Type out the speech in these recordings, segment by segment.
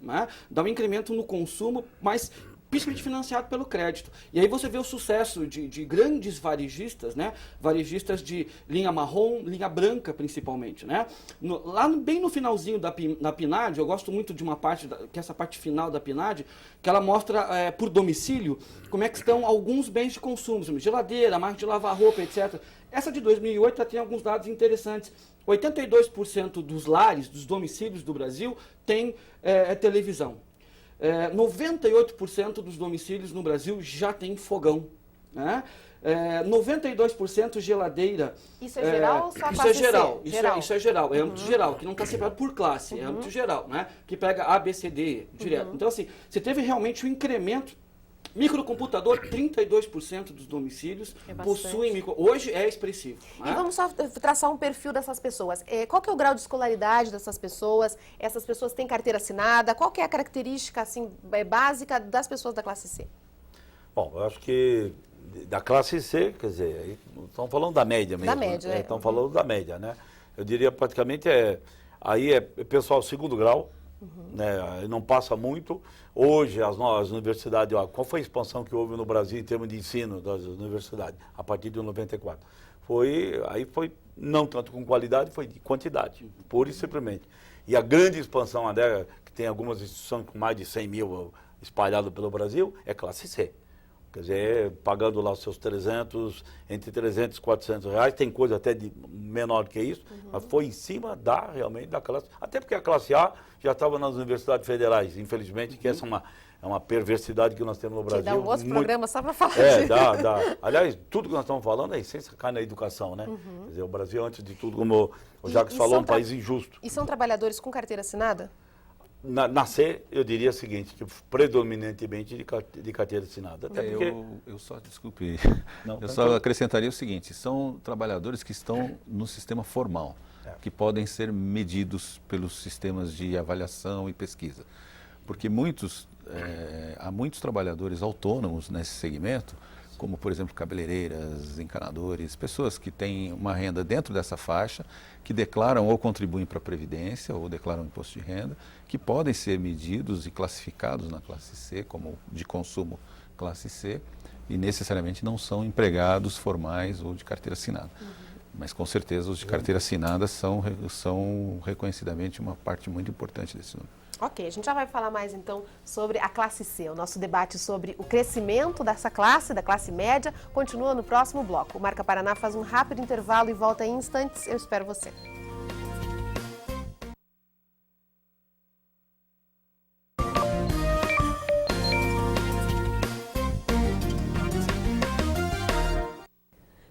né? Dá um incremento no consumo, mas principalmente financiado pelo crédito. E aí você vê o sucesso de grandes varejistas, né? Varejistas de linha marrom, linha branca principalmente, né? Bem no finalzinho da PNAD, eu gosto muito de uma parte, que é essa parte final da PNAD, que ela mostra por domicílio como é que estão alguns bens de consumo, geladeira, máquina de lavar roupa, etc. Essa de 2008 já tem alguns dados interessantes. 82% dos lares, dos domicílios do Brasil, tem televisão. 98% dos domicílios no Brasil já tem fogão. Né? 92% geladeira. Isso é geral ou só Isso é geral. Isso é geral. É âmbito geral, que não está separado por classe. É âmbito geral, né? Que pega A, B, C, D direto. Então, assim, você teve realmente um incremento. Microcomputador, 32% dos domicílios possuem hoje é expressivo. Né? E vamos só traçar um perfil dessas pessoas. Qual que é o grau de escolaridade dessas pessoas? Essas pessoas têm carteira assinada? Qual que é a característica assim, básica das pessoas da classe C? Bom, eu acho que da classe C, quer dizer, estão falando da média mesmo. Da média, né? Estão falando da média, né? Eu diria praticamente aí é pessoal segundo grau, né? Não passa muito. Hoje, as universidades, qual foi a expansão que houve no Brasil em termos de ensino das universidades, a partir de 94? Aí foi não tanto com qualidade, foi de quantidade, pura e simplesmente. E a grande expansão, que tem algumas instituições com mais de 100 mil espalhadas pelo Brasil, é classe C. Quer dizer, pagando lá os seus entre 300 e 400 reais, tem coisa até de menor que isso, mas foi em cima realmente da classe. Até porque a classe A já estava nas universidades federais, infelizmente, que essa é uma perversidade que nós temos no Brasil. Dá um outro programa só para falar dá. Aliás, tudo que nós estamos falando é essência cai na educação, né? Quer dizer, o Brasil, antes de tudo, como o Jacques falou, é um país injusto. E são trabalhadores com carteira assinada? Na C, eu diria o seguinte, que predominantemente de carteira assinada. Até porque... eu só, desculpe, eu só acrescentaria o seguinte, são trabalhadores que estão no sistema formal, que podem ser medidos pelos sistemas de avaliação e pesquisa. Porque há muitos trabalhadores autônomos nesse segmento, como, por exemplo, cabeleireiras, encanadores, pessoas que têm uma renda dentro dessa faixa, que declaram ou contribuem para a Previdência ou declaram imposto de renda, que podem ser medidos e classificados na classe C, como de consumo classe C, e necessariamente não são empregados formais ou de carteira assinada. Mas, com certeza, os de carteira assinada são reconhecidamente uma parte muito importante desse número. Ok, a gente já vai falar mais então sobre a classe C. O nosso debate sobre o crescimento dessa classe, da classe média, continua no próximo bloco. O Marca Paraná faz um rápido intervalo e volta em instantes. Eu espero você.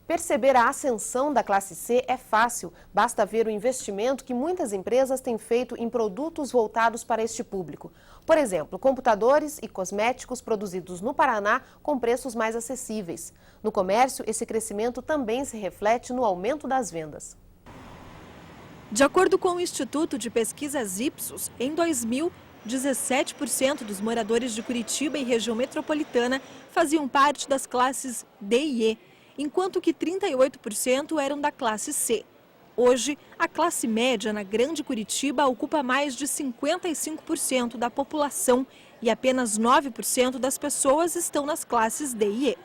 Perceber a ascensão da classe C é fácil, basta ver o investimento que muitas empresas têm feito em produtos voltados para este público. Por exemplo, computadores e cosméticos produzidos no Paraná com preços mais acessíveis. No comércio, esse crescimento também se reflete no aumento das vendas. De acordo com o Instituto de Pesquisas Ipsos, em 2000, 17% dos moradores de Curitiba e região metropolitana faziam parte das classes D e E, enquanto que 38% eram da classe C. Hoje, a classe média na Grande Curitiba ocupa mais de 55% da população e apenas 9% das pessoas estão nas classes D e E.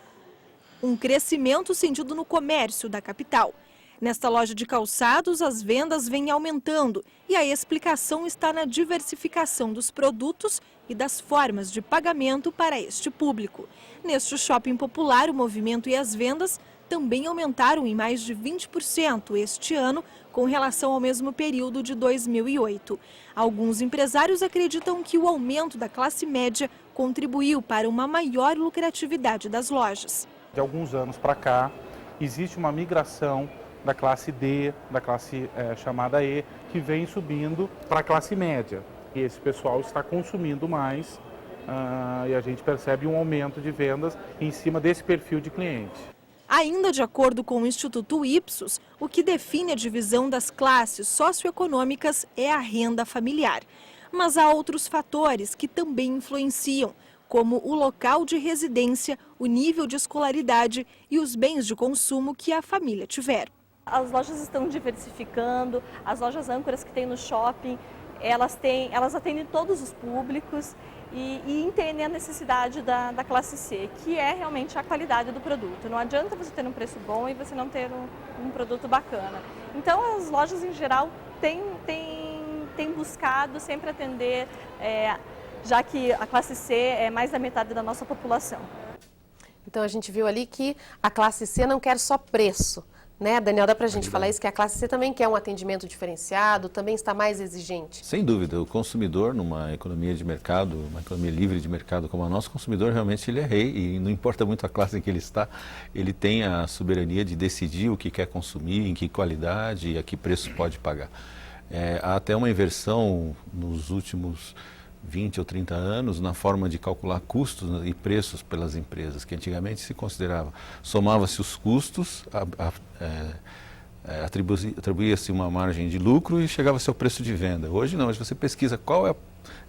Um crescimento sentido no comércio da capital. Nesta loja de calçados, as vendas vêm aumentando e a explicação está na diversificação dos produtos e das formas de pagamento para este público. Neste shopping popular, o movimento e as vendas também aumentaram em mais de 20% este ano, com relação ao mesmo período de 2008. Alguns empresários acreditam que o aumento da classe média contribuiu para uma maior lucratividade das lojas. De alguns anos para cá, existe uma migração da classe D, da classe chamada E, que vem subindo para a classe média. E esse pessoal está consumindo mais e a gente percebe um aumento de vendas em cima desse perfil de cliente. Ainda de acordo com o Instituto Ipsos, o que define a divisão das classes socioeconômicas é a renda familiar. Mas há outros fatores que também influenciam, como o local de residência, o nível de escolaridade e os bens de consumo que a família tiver. As lojas estão diversificando, as lojas âncoras que tem no shopping elas atendem todos os públicos e entendem a necessidade da classe C, que é realmente a qualidade do produto. Não adianta você ter um preço bom e você não ter um produto bacana. Então, as lojas em geral têm buscado sempre atender, já que a classe C é mais da metade da nossa população. Então, a gente viu ali que a classe C não quer só preço, né, Daniel? Dá para a gente falar isso, que a classe C também quer um atendimento diferenciado, também está mais exigente? Sem dúvida, o consumidor numa economia de mercado, uma economia livre de mercado como a nossa, o consumidor realmente ele é rei e não importa muito a classe em que ele está, ele tem a soberania de decidir o que quer consumir, em que qualidade e a que preço pode pagar. Há até uma inversão nos últimos 20 ou 30 anos na forma de calcular custos e preços pelas empresas, que antigamente se considerava, somava-se os custos, atribuía-se uma margem de lucro e chegava-se ao preço de venda. Hoje não, hoje você pesquisa qual é a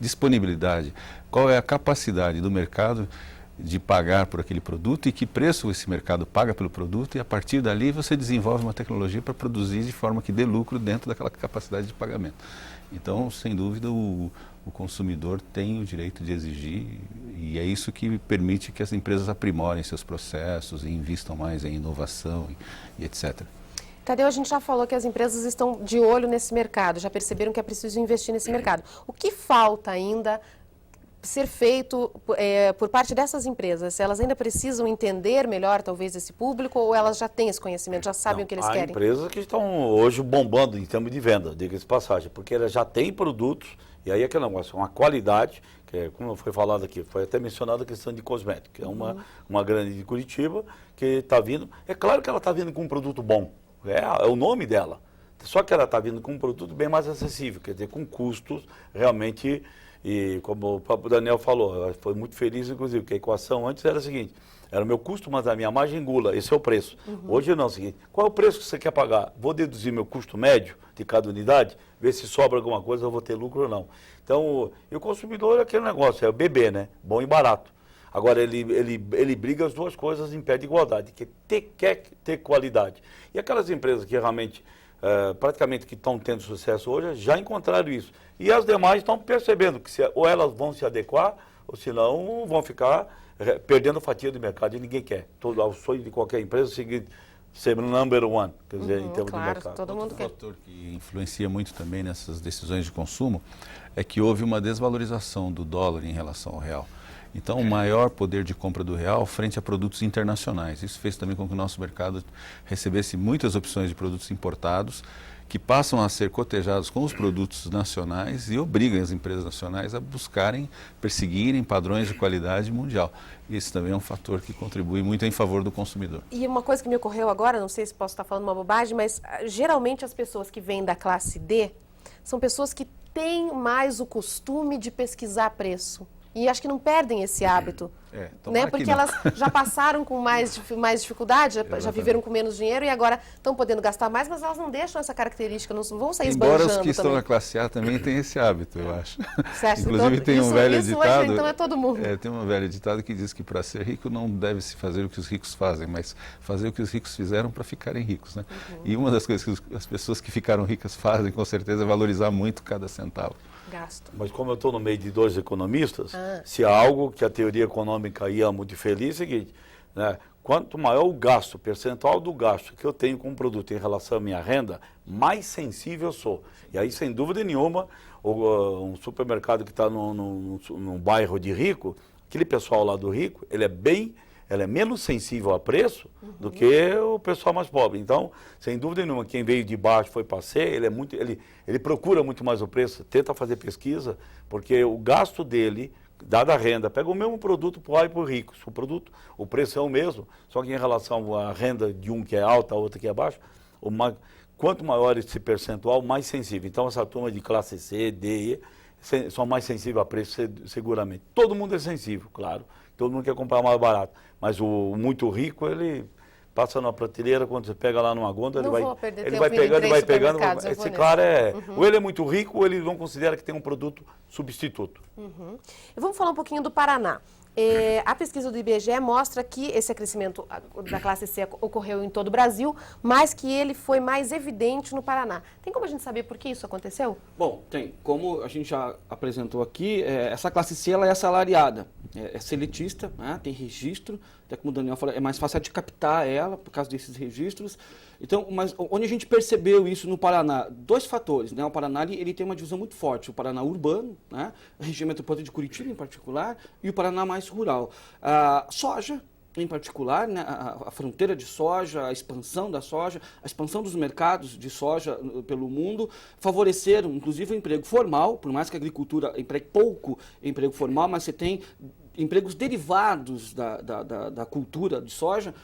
disponibilidade, qual é a capacidade do mercado de pagar por aquele produto e que preço esse mercado paga pelo produto, e a partir dali você desenvolve uma tecnologia para produzir de forma que dê lucro dentro daquela capacidade de pagamento. Então, sem dúvida, o consumidor tem o direito de exigir, e é isso que permite que as empresas aprimorem seus processos e investam mais em inovação e etc. Tadeu, a gente já falou que as empresas estão de olho nesse mercado, já perceberam que é preciso investir nesse mercado. O que falta ainda ser feito por parte dessas empresas? Elas ainda precisam entender melhor, talvez, esse público, ou elas já têm esse conhecimento, já sabem o que eles querem? Há empresas que estão hoje bombando em termos de venda, diga-se de passagem, porque elas já têm produtos, e aí é aquele negócio, uma qualidade, que é, como foi falado aqui, foi até mencionada a questão de cosmética, que é uma grande de Curitiba, que está vindo, é claro que ela está vindo com um produto bom, é o nome dela, só que ela está vindo com um produto bem mais acessível, quer dizer, com custos realmente. E como o próprio Daniel falou, foi muito feliz, inclusive, que a equação antes era a seguinte, era o meu custo, mas a minha margem gula, esse é o preço. Hoje não, é o seguinte, qual é o preço que você quer pagar? Vou deduzir meu custo médio de cada unidade, ver se sobra alguma coisa, eu vou ter lucro ou não. Então, e o consumidor é aquele negócio, é o bebê, né? Bom e barato. Agora, ele briga as duas coisas em pé de igualdade, que quer ter qualidade. E aquelas empresas que realmente... praticamente que estão tendo sucesso hoje, já encontraram isso. E as demais estão percebendo que ou elas vão se adequar, ou senão vão ficar perdendo fatia do mercado, e ninguém quer. O sonho de qualquer empresa é o seguinte, ser number one, quer dizer, em termos de mercado. Todo mundo quer. Outro fator que influencia muito também nessas decisões de consumo é que houve uma desvalorização do dólar em relação ao real. Então, o maior poder de compra do real frente a produtos internacionais. Isso fez também com que o nosso mercado recebesse muitas opções de produtos importados que passam a ser cotejados com os produtos nacionais e obrigam as empresas nacionais a buscarem, perseguirem padrões de qualidade mundial. Isso também é um fator que contribui muito em favor do consumidor. E uma coisa que me ocorreu agora, não sei se posso estar falando uma bobagem, mas geralmente as pessoas que vêm da classe D são pessoas que têm mais o costume de pesquisar preço. E acho que não perdem esse hábito, né? Porque elas já passaram com mais dificuldade, já viveram com menos dinheiro e agora estão podendo gastar mais, mas elas não deixam essa característica, não vão sair esbanjando. Embora os que estão na classe A também têm esse hábito, eu acho. Inclusive tem um velho ditado, hoje, então é todo mundo. Tem um velho ditado que diz que para ser rico não deve-se fazer o que os ricos fazem, mas fazer o que os ricos fizeram para ficarem ricos, né? E uma das coisas que as pessoas que ficaram ricas fazem, com certeza, é valorizar muito cada centavo. Gasto. Mas como eu estou no meio de dois economistas, se há algo que a teoria econômica ia muito feliz, é o seguinte, né? Quanto maior o gasto, o percentual do gasto que eu tenho com um produto em relação à minha renda, mais sensível eu sou. E aí, sem dúvida nenhuma, um supermercado que está num bairro de rico, aquele pessoal lá do rico, ele é menos sensível a preço do que o pessoal mais pobre. Então, sem dúvida nenhuma, quem veio de baixo foi para C, ele procura muito mais o preço, tenta fazer pesquisa, porque o gasto dele, dada a renda, pega o mesmo produto para o e para o rico. O preço é o mesmo, só que em relação à renda de um que é alta, a outra que é baixa, quanto maior esse percentual, mais sensível. Então, essa turma de classe C, D, E, são mais sensíveis a preço, seguramente. Todo mundo é sensível, claro. Todo mundo quer comprar mais barato. Mas o muito rico, ele passa na prateleira, quando você pega lá numa gôndola, Não ele vou perder vai tempo indo em pegando, três vai pegando. supermercados, eu vou Esse nesse. cara ou ele é muito rico ou ele não considera que tem um produto substituto. E vamos falar um pouquinho do Paraná. A pesquisa do IBGE mostra que esse crescimento da classe C ocorreu em todo o Brasil, mas que ele foi mais evidente no Paraná. Tem como a gente saber por que isso aconteceu? Bom, tem. Como a gente já apresentou aqui, essa classe C ela é assalariada, é seletista, né? Tem registro, até como o Daniel falou, é mais fácil de captar ela por causa desses registros. Então, mas onde a gente percebeu isso no Paraná? Dois fatores, né? O Paraná ele tem uma divisão muito forte, o Paraná urbano, né? A região metropolitana de Curitiba em particular, e o Paraná mais rural. A soja, em particular, né, a fronteira de soja, a expansão da soja, a expansão dos mercados de soja pelo mundo, favoreceram, inclusive, o emprego formal, por mais que a agricultura empregue pouco emprego formal, mas você tem empregos derivados da cultura de soja,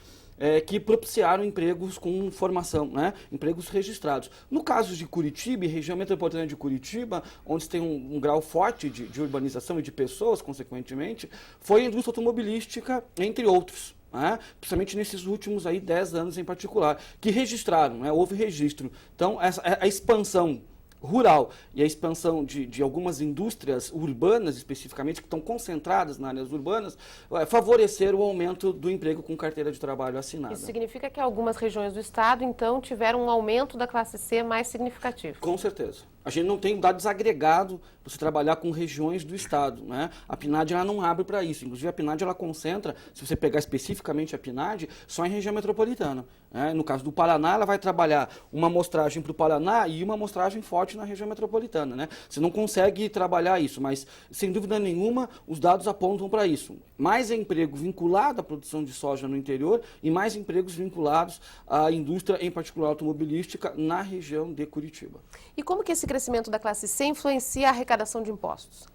que propiciaram empregos com formação, né? Empregos registrados. No caso de Curitiba, região metropolitana de Curitiba, onde tem um grau forte de urbanização e de pessoas, consequentemente, foi a indústria automobilística, entre outros. Né? Principalmente nesses últimos aí 10 anos em particular, que registraram, né? Houve registro. Então, a expansão rural e a expansão de algumas indústrias urbanas, especificamente, que estão concentradas nas áreas urbanas, favoreceram o aumento do emprego com carteira de trabalho assinada. Isso significa que algumas regiões do estado, então, tiveram um aumento da classe C mais significativo? Com certeza. A gente não tem dado desagregado para você trabalhar com regiões do estado, né? A PNAD ela não abre para isso. Inclusive a PNAD ela concentra, se você pegar especificamente a PNAD, só em região metropolitana. Né? No caso do Paraná, ela vai trabalhar uma amostragem para o Paraná e uma amostragem forte na região metropolitana, né? Você não consegue trabalhar isso, mas sem dúvida nenhuma os dados apontam para isso. Mais emprego vinculado à produção de soja no interior e mais empregos vinculados à indústria, em particular automobilística, na região de Curitiba. E como que esse crescimento da classe C influencia a arrecadação de impostos?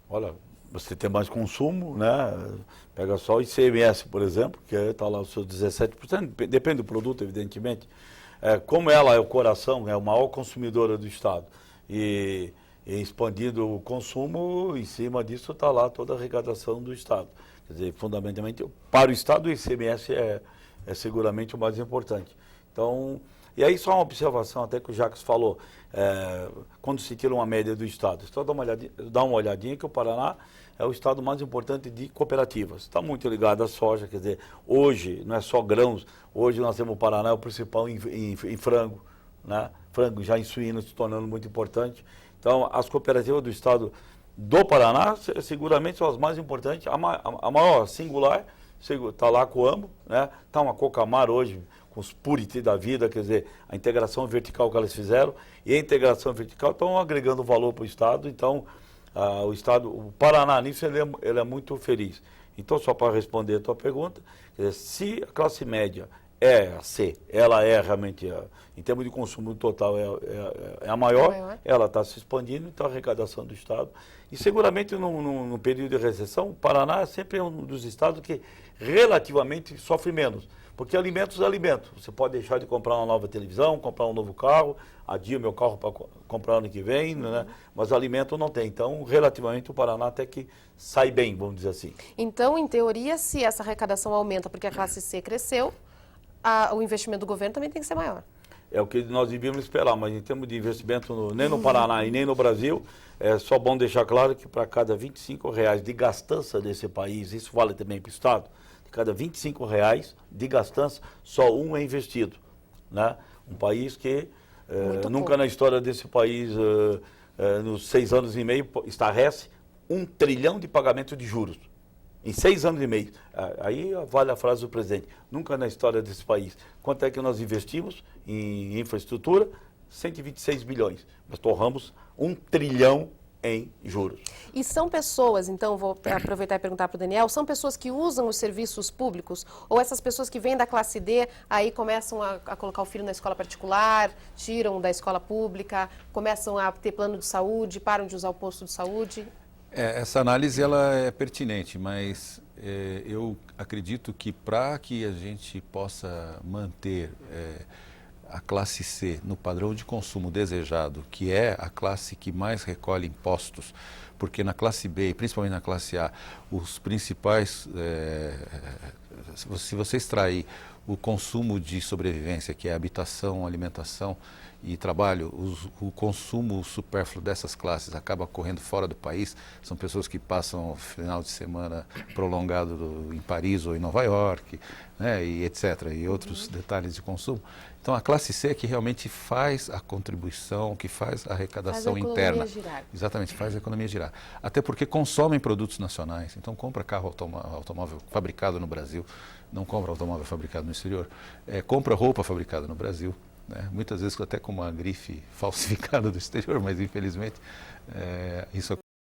Olha, você tem mais consumo, né? Pega só o ICMS, por exemplo, que está lá os seus 17%, depende do produto, evidentemente. Como ela é o coração, é a maior consumidora do Estado, e expandindo o consumo, em cima disso está lá toda a arrecadação do Estado. Quer dizer, fundamentalmente, para o Estado, o ICMS é seguramente o mais importante. Então, e aí só uma observação, até que o Jacques falou, quando se tira uma média do Estado, só dá uma olhadinha que o Paraná é o estado mais importante de cooperativas. Está muito ligado à soja, quer dizer, hoje não é só grãos, hoje nós temos o Paraná, é o principal em frango, né? Frango já em suíno se tornando muito importante. Então, as cooperativas do estado do Paraná, seguramente são as mais importantes. A maior singular está lá com o Ambo, né? Está uma Cocamar hoje, com os Purity da vida, quer dizer, a integração vertical que elas fizeram, e a integração vertical estão agregando valor para o Estado, então o Paraná nisso ele é muito feliz. Então, só para responder a tua pergunta, quer dizer, se a classe média é a C, ela é realmente, em termos de consumo total, é a maior, ela está se expandindo, então a arrecadação do Estado. E seguramente no período de recessão, o Paraná é sempre um dos estados que relativamente sofre menos. Porque alimentos é alimento. Você pode deixar de comprar uma nova televisão, comprar um novo carro, adia meu carro para comprar ano que vem, né? Mas alimento não tem. Então, relativamente, o Paraná até que sai bem, vamos dizer assim. Então, em teoria, se essa arrecadação aumenta porque a classe C cresceu, o investimento do governo também tem que ser maior. É o que nós devíamos esperar, mas em termos de investimento nem no Paraná e nem no Brasil, é só bom deixar claro que para cada R$25 de gastança desse país, isso vale também para o Estado, cada R$25 de gastança, só um é investido. Né? Um país que nunca na história desse país, nos 6 anos e meio, estarrece 1 trilhão de pagamento de juros. Em 6 anos e meio. Aí vale a frase do presidente. Nunca na história desse país. Quanto é que nós investimos em infraestrutura? 126 bilhões. Nós torramos 1 trilhão em juros. E são pessoas, então, vou aproveitar e perguntar para o Daniel, são pessoas que usam os serviços públicos? Ou essas pessoas que vêm da classe D, aí começam a colocar o filho na escola particular, tiram da escola pública, começam a ter plano de saúde, param de usar o posto de saúde? Essa análise ela é pertinente, mas eu acredito que para que a gente possa manter a classe C no padrão de consumo desejado, que é a classe que mais recolhe impostos, porque na classe B e principalmente na classe A, os principais se você extrair o consumo de sobrevivência, que é habitação, alimentação e trabalho, o consumo supérfluo dessas classes acaba correndo fora do país. São pessoas que passam final de semana prolongado em Paris ou em Nova York, né, e etc. E outros detalhes de consumo. Então, a classe C é que realmente faz a contribuição, que faz a arrecadação interna. Girar. Exatamente, faz a economia girar. Até porque consomem produtos nacionais. Então, compra carro automóvel fabricado no Brasil, não compra automóvel fabricado no exterior. Compra roupa fabricada no Brasil, né? Muitas vezes até com uma grife falsificada do exterior, mas infelizmente isso acontece.